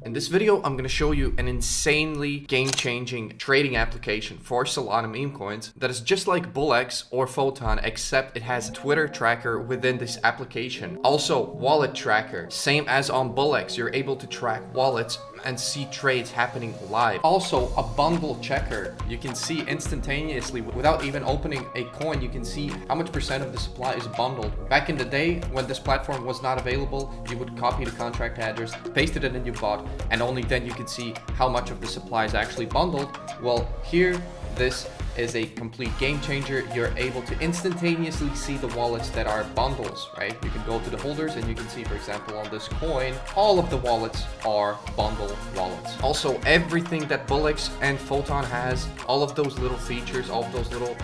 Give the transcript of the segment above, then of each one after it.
In this video, I'm going to show you an insanely game-changing trading application for Solana meme coins that is just like BullX or Photon, except it has a Twitter tracker within this application. Also, wallet tracker, same as on BullX, you're able to track wallets and see trades happening live. Also, a bundle checker. You can see instantaneously, without even opening a coin, you can see how much % of the supply is bundled. Back in the day, when this platform was not available, you would copy the contract address, paste it in a new bot, and only then you could see how much of the supply is actually bundled. Well, here, this is a complete game changer. You're able to instantaneously see the wallets that are bundles, right? You can go to the holders and you can see, for example, on this coin, all of the wallets are bundle wallets. Also, everything that BullX and Photon has, all of those little features, all of those little,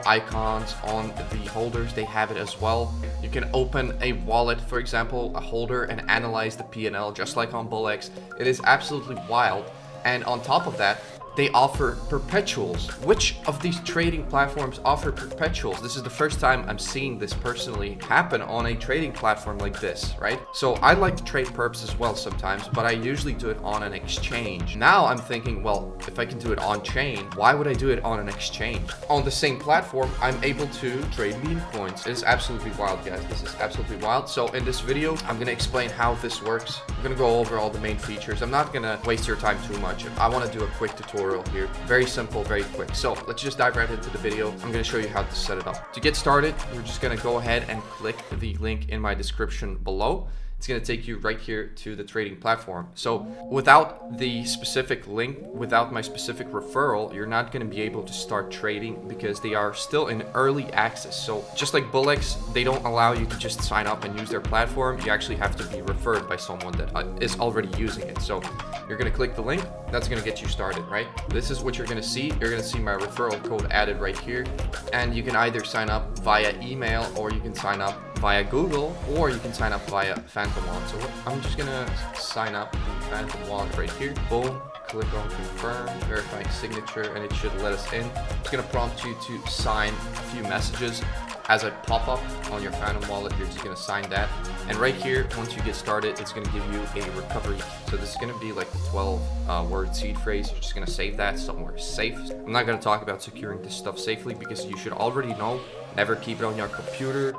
icons on the holders, they have it as well. You can open a wallet, for example, a holder, and analyze the P&L just like on BullX. It is absolutely wild. And on top of that, they offer perpetuals. Which of these trading platforms offer perpetuals? This is the first time I'm seeing this personally happen on a trading platform like this, right? So I like to trade perps as well sometimes, but I usually do it on an exchange. Now I'm thinking, well, if I can do it on chain, why would I do it on an exchange? On the same platform, I'm able to trade meme coins. It is absolutely wild, guys. This is absolutely wild. So in this video, I'm gonna explain how this works. I'm gonna go over all the main features. I'm not gonna waste your time too much. I wanna do a quick tutorial here. Very simple, very quick. So let's just dive right into the video. I'm going to show you how to set it up. To get started, you're just going to go ahead and click the link in my description below. It's going to take you right here to the trading platform. So without the specific link, without my specific referral, you're not going to be able to start trading because they are still in early access. So just like BullX, they don't allow you to just sign up and use their platform. You actually have to be referred by someone that is already using it. So you're going to click the link. That's going to get you started, right? This is what you're going to see. You're going to see my referral code added right here. And you can either sign up via email, or you can sign up via Google, or you can sign up via Phantom Wallet. So I'm just gonna sign up in Phantom Wallet right here. Boom, click on confirm, verifying signature, and it should let us in. It's gonna prompt you to sign a few messages. As a pop-up on your Phantom Wallet, you're just gonna sign that. And right here, once you get started, it's gonna give you a recovery. So this is gonna be like the 12 word seed phrase. You're just gonna save that somewhere safe. I'm not gonna talk about securing this stuff safely because you should already know. Never keep it on your computer.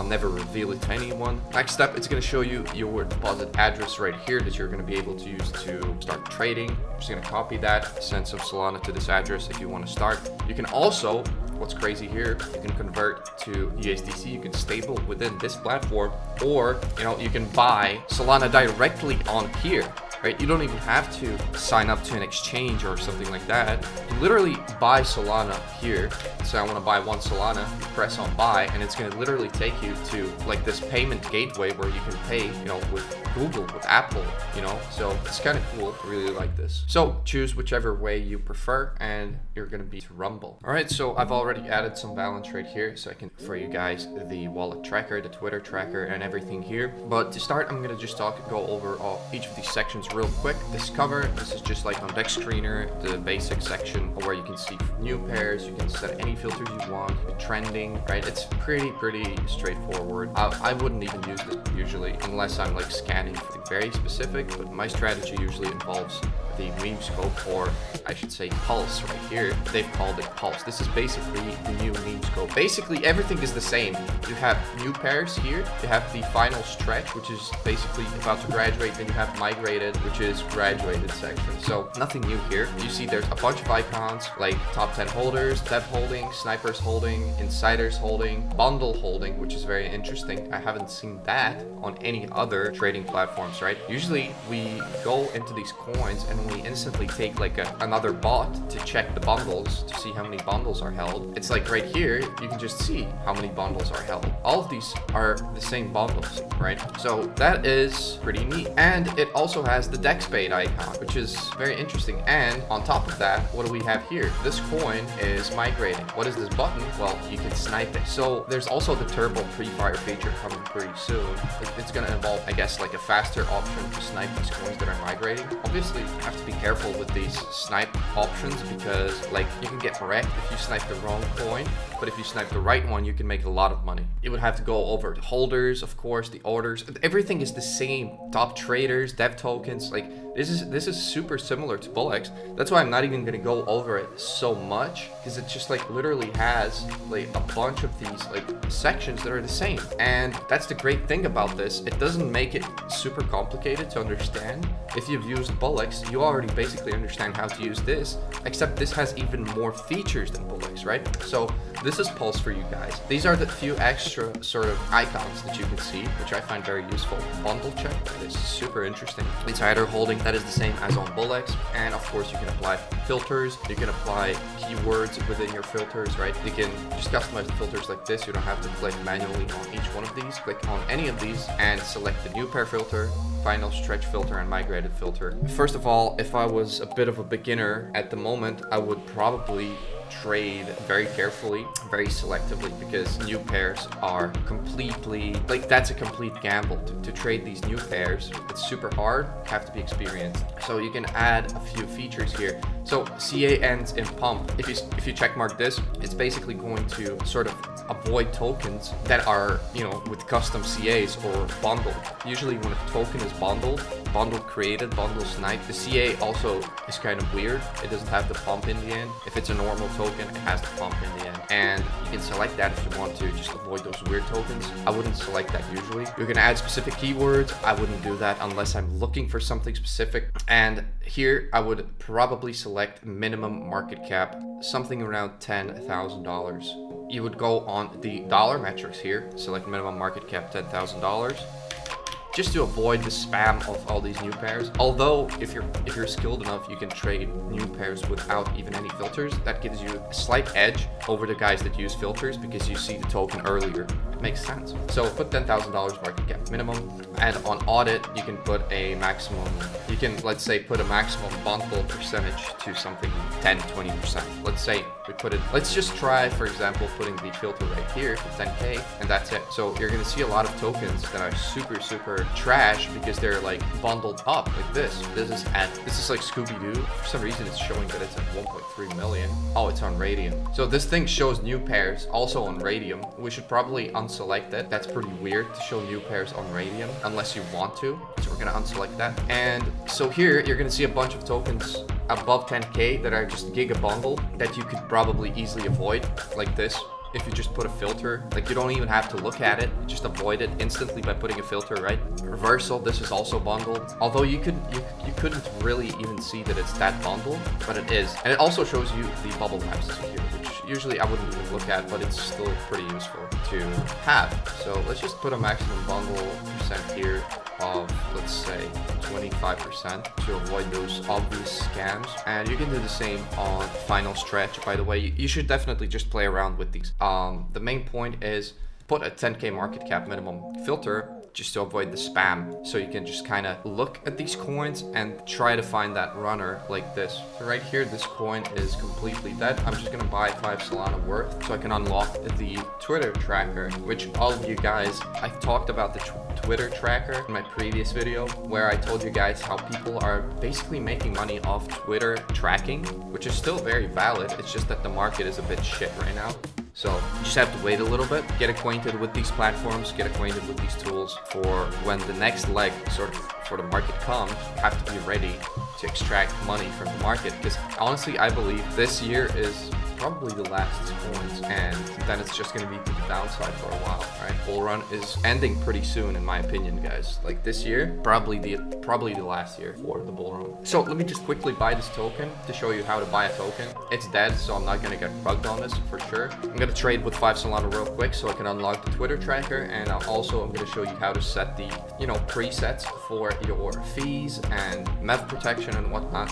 Never reveal it to anyone. Next step, it's going to show you your deposit address right here that you're going to be able to use to start trading. I'm just going to copy that, send some Solana to this address if you want to start. You can also, what's crazy here, you can convert to USDC, you can stable within this platform, or you can buy Solana directly on here. Right? You don't even have to sign up to an exchange or something like that. You literally buy Solana here. So I want to buy 1 Solana, you press on buy, and it's going to literally take you to like this payment gateway where you can pay, with Google, with Apple, so it's kind of cool. I really like this. So choose whichever way you prefer, and you're going to be to Rumble. All right, so I've already added some balance right here, so I can for you guys the wallet tracker, the Twitter tracker, and everything here. But to start, I'm going to just go over each of these sections real quick. Discover, this is just like on Dex Screener, the basic section where you can see new pairs, you can set any filters you want, trending, right? It's pretty straightforward. I wouldn't even use this usually unless I'm like scanning something very specific, but my strategy usually involves the meme scope, or I should say pulse right here. They've called it pulse. This is basically the new meme scope. Basically everything is the same. You have new pairs here, you have the final stretch, which is basically about to graduate, then you have migrated, which is graduated section. So nothing new here. You see there's a bunch of icons like top 10 holders, dev holding, snipers holding, insiders holding, bundle holding, which is very interesting. I haven't seen that on any other trading platforms, right? Usually we go into these coins and we instantly take like another bot to check the bundles to see how many bundles are held. It's like right here, you can just see how many bundles are held. All of these are the same bundles, right? So that is pretty neat. And it also has the Dex bait icon, which is very interesting. And on top of that, what do we have here? This coin is migrating. What is this button? Well, you can snipe it. So there's also the turbo pre-fire feature coming pretty soon. It's going to involve, I guess, like a faster option to snipe these coins that are migrating. Obviously, you have to be careful with these snipe options because like you can get wrecked if you snipe the wrong coin, but if you snipe the right one, you can make a lot of money. You would have to go over the holders, of course, the orders. Everything is the same. Top traders, dev tokens, like This is super similar to BullX. That's why I'm not even gonna go over it so much, because it just like literally has like a bunch of these like sections that are the same. And that's the great thing about this. It doesn't make it super complicated to understand. If you've used BullX, you already basically understand how to use this, except this has even more features than BullX, right? So this is Pulse for you guys. These are the few extra sort of icons that you can see, which I find very useful. Bundle check, that is super interesting. It's header holding, that is the same as on BullX. And of course you can apply filters, you can apply keywords within your filters, right? You can just customize the filters like this. You don't have to click manually on each one of these. Click on any of these and select the new pair filter, final stretch filter, and migrated filter. First of all, if I was a bit of a beginner at the moment, I would probably trade very carefully, very selectively, because new pairs are completely, like, that's a complete gamble. To trade these new pairs, it's super hard, you have to be experienced. So you can add a few features here. So CA ends in pump. If you check mark this, it's basically going to sort of avoid tokens that are, you know, with custom CAs or bundled. Usually when a token is bundled created, bundle snipe, the CA also is kind of weird. It doesn't have the pump in the end. If it's a normal token, it has the pump in the end. And you can select that if you want to just avoid those weird tokens. I wouldn't select that usually. You can add specific keywords. I wouldn't do that unless I'm looking for something specific. And here I would probably select minimum market cap, something around $10,000. You would go on the dollar metrics here, select minimum market cap $10,000. Just to avoid the spam of all these new pairs. Although if you're skilled enough, you can trade new pairs without even any filters. That gives you a slight edge over the guys that use filters because you see the token earlier. It makes sense. So put $10,000 market cap minimum, and on audit you can put a maximum. You can, let's say, put a maximum bundle percentage to something 10-20%. Let's say we put it. Let's just try, for example, putting the filter right here for 10K, and that's it. So you're gonna see a lot of tokens that are super trash because they're like bundled up like this. This is like Scooby-Doo. For some reason it's showing that it's at 1.3 million. Oh, it's on Radium. So this thing shows new pairs also on Radium. We should probably unselect it. That's pretty weird to show new pairs on Radium unless you want to. So we're gonna unselect that. And so here you're gonna see a bunch of tokens above 10K that are just giga bundle that you could probably easily avoid like this. If you just put a filter, like you don't even have to look at it, you just avoid it instantly by putting a filter, right? Reversal, this is also bundled. Although you couldn't really even see that it's that bundled, but it is. And it also shows you the bubble maps here, which usually I wouldn't even look at, but it's still pretty useful to have. So let's just put a maximum bundle percent here of, let's say, 25% to avoid those obvious scams. And you can do the same on final stretch. By the way, you should definitely just play around with these. The main point is put a 10K market cap minimum filter just to avoid the spam. So you can just kind of look at these coins and try to find that runner like this. So right here, this coin is completely dead. I'm just gonna buy 5 Solana worth so I can unlock the Twitter tracker, which all of you guys, I talked about the Twitter tracker in my previous video where I told you guys how people are basically making money off Twitter tracking, which is still very valid. It's just that the market is a bit shit right now. So you just have to wait a little bit, get acquainted with these platforms, get acquainted with these tools for when the next leg sort of for the market comes. You have to be ready to extract money from the market, because honestly I believe this year is probably the last coins, and then it's just going to be to the downside for a while, right? Bull run is ending pretty soon, in my opinion, guys. Like this year, probably the last year for the bull run. So let me just quickly buy this token to show you how to buy a token. It's dead, so I'm not going to get bugged on this for sure. I'm going to trade with 5 Solana real quick so I can unlock the Twitter tracker, and I'm going to show you how to set the, you know, presets for your fees and MEV protection and whatnot.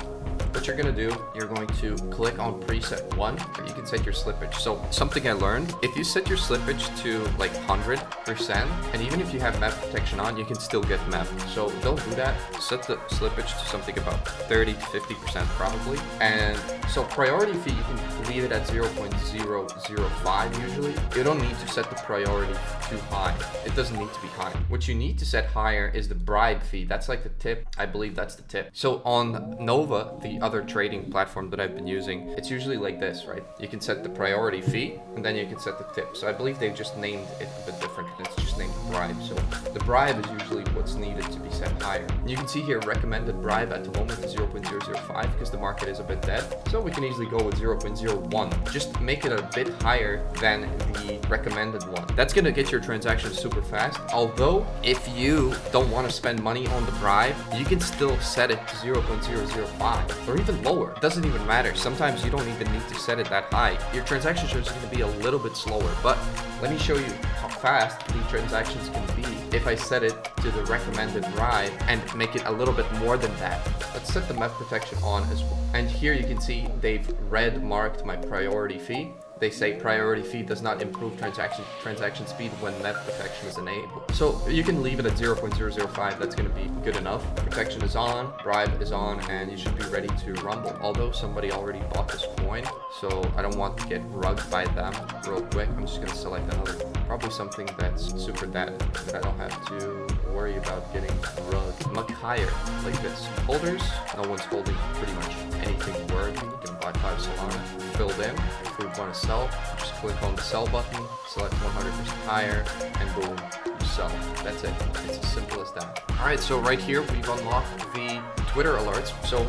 What you're going to do, you're going to click on preset 1. You can set your slippage. So something I learned, if you set your slippage to like 100%, and even if you have MEV protection on, you can still get MEV. So don't do that. Set the slippage to something about 30 to 50% probably. And so priority fee, you can leave it at 0.005 usually. You don't need to set the priority too high. It doesn't need to be high. What you need to set higher is the bribe fee. That's like the tip. I believe that's the tip. So on Nova, the other trading platform that I've been using, it's usually like this, right? You can set the priority fee and then you can set the tip. So I believe they've just named it a bit different. It's just named bribe. So the bribe is usually what's needed to be set higher. And you can see here recommended bribe at the moment is 0.005 because the market is a bit dead. So we can easily go with 0.01. Just make it a bit higher than the recommended one. That's gonna get your transactions super fast. Although if you don't want to spend money on the bribe, you can still set it to 0.005 or even lower. It doesn't even matter. Sometimes you don't even need to set it that high. Your transactions are just going to be a little bit slower, but let me show you how fast the transactions can be if I set it to the recommended bribe and make it a little bit more than that. Let's set the MEP protection on as well. And here you can see they've red marked my priority fee. They say priority fee does not improve transaction speed when MEP protection is enabled. So you can leave it at 0.005. That's going to be good enough. Protection is on, bribe is on, and you should be ready to rumble. Although somebody already bought this coin, so I don't want to get rugged by them real quick. I'm just going to select another, probably something that's super dead that I don't have to worry about getting rugged. Much higher, like this. Holders, no one's holding pretty much anything worthy. You can buy 5 Solana, filled in. If we want to sell, just click on the sell button, select 100% higher, and boom, you sell. That's it. It's as simple as that. All right, so right here we've unlocked the Twitter alerts. So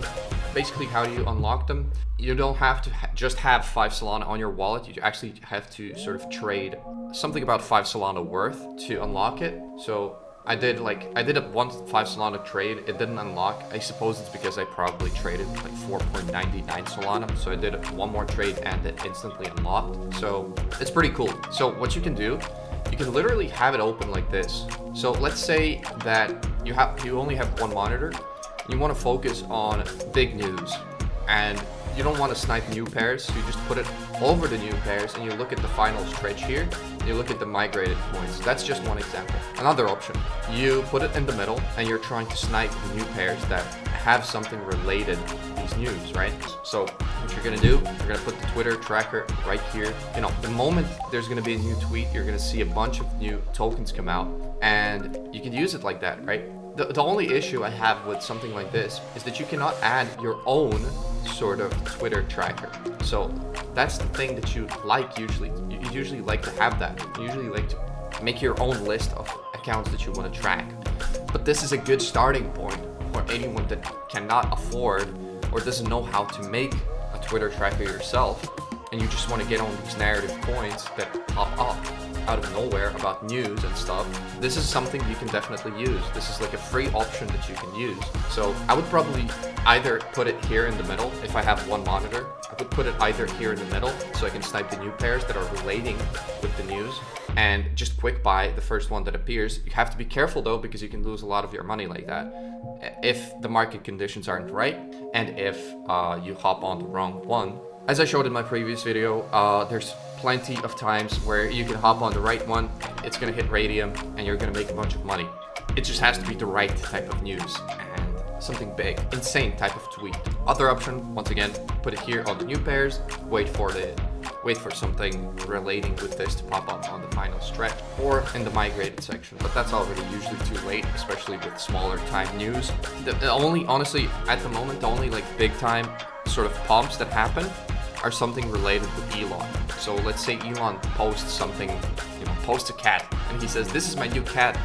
basically, how do you unlock them? You don't have to just have 5 Solana on your wallet. You actually have to sort of trade something about 5 Solana worth to unlock it. So I did a 5 Solana trade. It didn't unlock. I suppose it's because I probably traded like 4.99 Solana. So I did one more trade and it instantly unlocked. So it's pretty cool. So what you can do, you can literally have it open like this. So let's say that you only have one monitor. You want to focus on big news and you don't want to snipe new pairs, so you just put it over the new pairs and you look at the final stretch here, and you look at the migrated coins. That's just one example. Another option, you put it in the middle and you're trying to snipe the new pairs that have something related to these news, right? So what you're gonna do, you're gonna put the Twitter tracker right here. You know, the moment there's gonna be a new tweet, you're gonna see a bunch of new tokens come out and you can use it like that, right? The only issue I have with something like this is that you cannot add your own sort of Twitter tracker. So that's the thing that you like usually. You usually like to have that. You usually like to make your own list of accounts that you want to track. But this is a good starting point for anyone that cannot afford or doesn't know how to make a Twitter tracker yourself, and you just want to get on these narrative coins that pop up out of nowhere about news and stuff. This is something you can definitely use. This is like a free option that you can use. So I would probably either put it here in the middle if I have one monitor. I would put it either here in the middle so I can snipe the new pairs that are relating with the news and just quick buy the first one that appears. You have to be careful though, because you can lose a lot of your money like that if the market conditions aren't right and if you hop on the wrong one. As I showed in my previous video, there's plenty of times where you can hop on the right one, it's gonna hit radium, and you're gonna make a bunch of money. It just has to be the right type of news and something big, insane type of tweet. Other option, once again, put it here on the new pairs, wait for something relating with this to pop up on the final stretch or in the migrated section. But that's already usually too late, especially with smaller time news. The only, honestly, at the moment, the only like big time sort of pumps that happen are something related with Elon. So let's say Elon posts something, posts a cat, and he says, this is my new cat,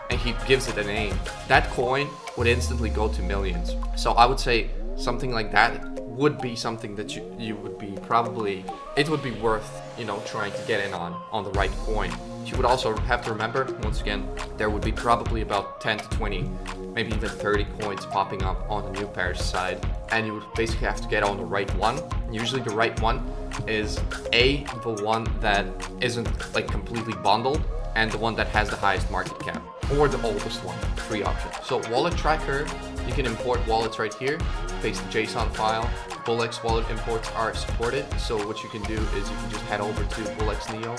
and he gives it a name. That coin would instantly go to millions. So I would say something like that would be something that you would be probably, it would be worth, trying to get in on the right coin. You would also have to remember, once again, there would be probably about 10 to 20, maybe even 30 coins popping up on the new pairs side, and you would basically have to get on the right one. Usually the right one is the one that isn't like completely bundled, and the one that has the highest market cap, or the oldest one, free option. So wallet tracker, you can import wallets right here, paste the JSON file. BullX wallet imports are supported. So what you can do is you can just head over to BullX Neo,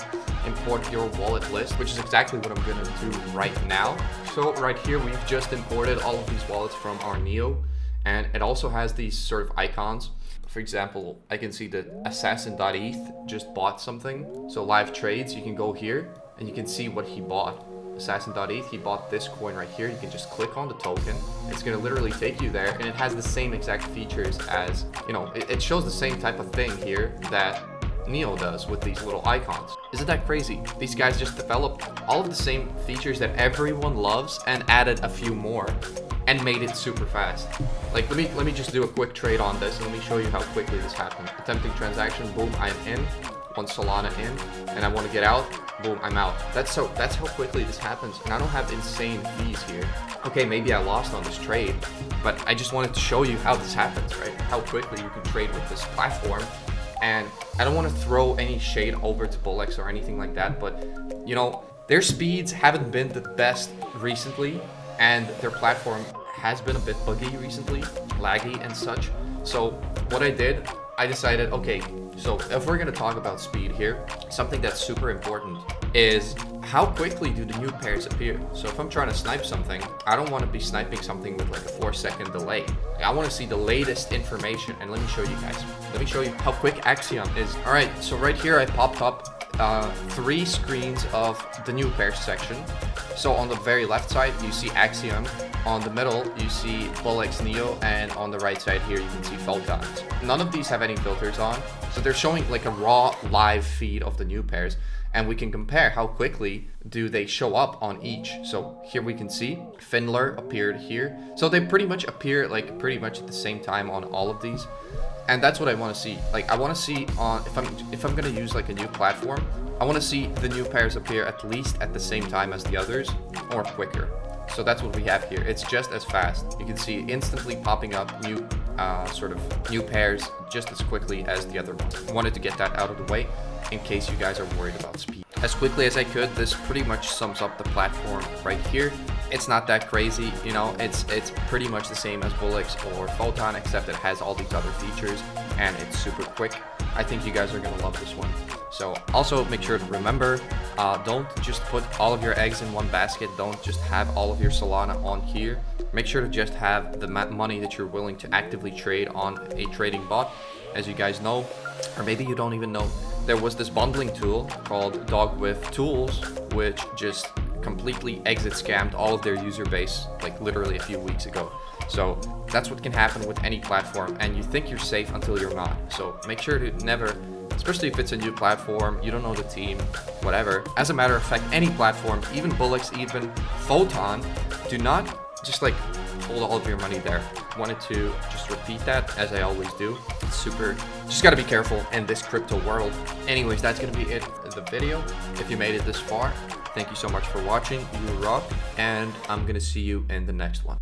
import your wallet list, which is exactly what I'm gonna do right now. So right here, we've just imported all of these wallets from our Neo, and it also has these sort of icons. For example, I can see that assassin.eth just bought something. So live trades, you can go here and you can see what he bought. assassin.eth, he bought this coin right here. You can just click on the token. It's gonna literally take you there, and it has the same exact features as, you know, it shows the same type of thing here that Neo does with these little icons. Isn't that crazy? These guys just developed all of the same features that everyone loves and added a few more and made it super fast. Like, let me just do a quick trade on this, and let me show you how quickly this happened. Attempting transaction, boom, I'm in. 1 Solana in, and I want to get out, boom, I'm out. That's how quickly this happens, and I don't have insane fees here. Okay, maybe I lost on this trade, but I just wanted to show you how this happens, right? How quickly you can trade with this platform. And I don't want to throw any shade over to BullX or anything like that, but you know, their speeds haven't been the best recently, and their platform has been a bit buggy recently, laggy and such. So what I did, I decided, okay, so if we're gonna talk about speed here, something that's super important is how quickly do the new pairs appear. So if I'm trying to snipe something, I don't want to be sniping something with like a 4-second delay. I want to see the latest information, and let me show you guys. Let me show you how quick Axiom is. All right, so right here I popped up 3 screens of the new pairs section. So on the very left side, you see Axiom. On the middle, you see BullX Neo, and on the right side here, you can see Photons. None of these have any filters on, so they're showing like a raw live feed of the new pairs, and we can compare how quickly do they show up on each. So here we can see Findler appeared here. So they pretty much appear like pretty much at the same time on all of these. And that's what I want to see. Like, I want to see on, if I'm going to use like a new platform, I want to see the new pairs appear at least at the same time as the others, or quicker. So that's what we have here. It's just as fast. You can see instantly popping up new sort of new pairs just as quickly as the other one. I wanted to get that out of the way in case you guys are worried about speed. As quickly as I could, this pretty much sums up the platform right here. It's not that crazy, you know, it's pretty much the same as BullX or Photon, except it has all these other features, and it's super quick. I think you guys are gonna love this one. So also make sure to remember, don't just put all of your eggs in one basket. Don't just have all of your Solana on here. Make sure to just have the money that you're willing to actively trade on a trading bot. As you guys know, or maybe you don't even know, there was this bundling tool called Dog with Tools, which just completely exit scammed all of their user base like literally a few weeks ago. So that's what can happen with any platform, and you think you're safe until you're not. So make sure to never, especially if it's a new platform, you don't know the team, whatever. As a matter of fact, any platform, even BullX, even Photon, do not just like hold all of your money there. Wanted to just repeat that, as I always do. It's super, just gotta be careful in this crypto world. Anyways, that's gonna be it for the video. If you made it this far, thank you so much for watching. You rock, and I'm gonna see you in the next one.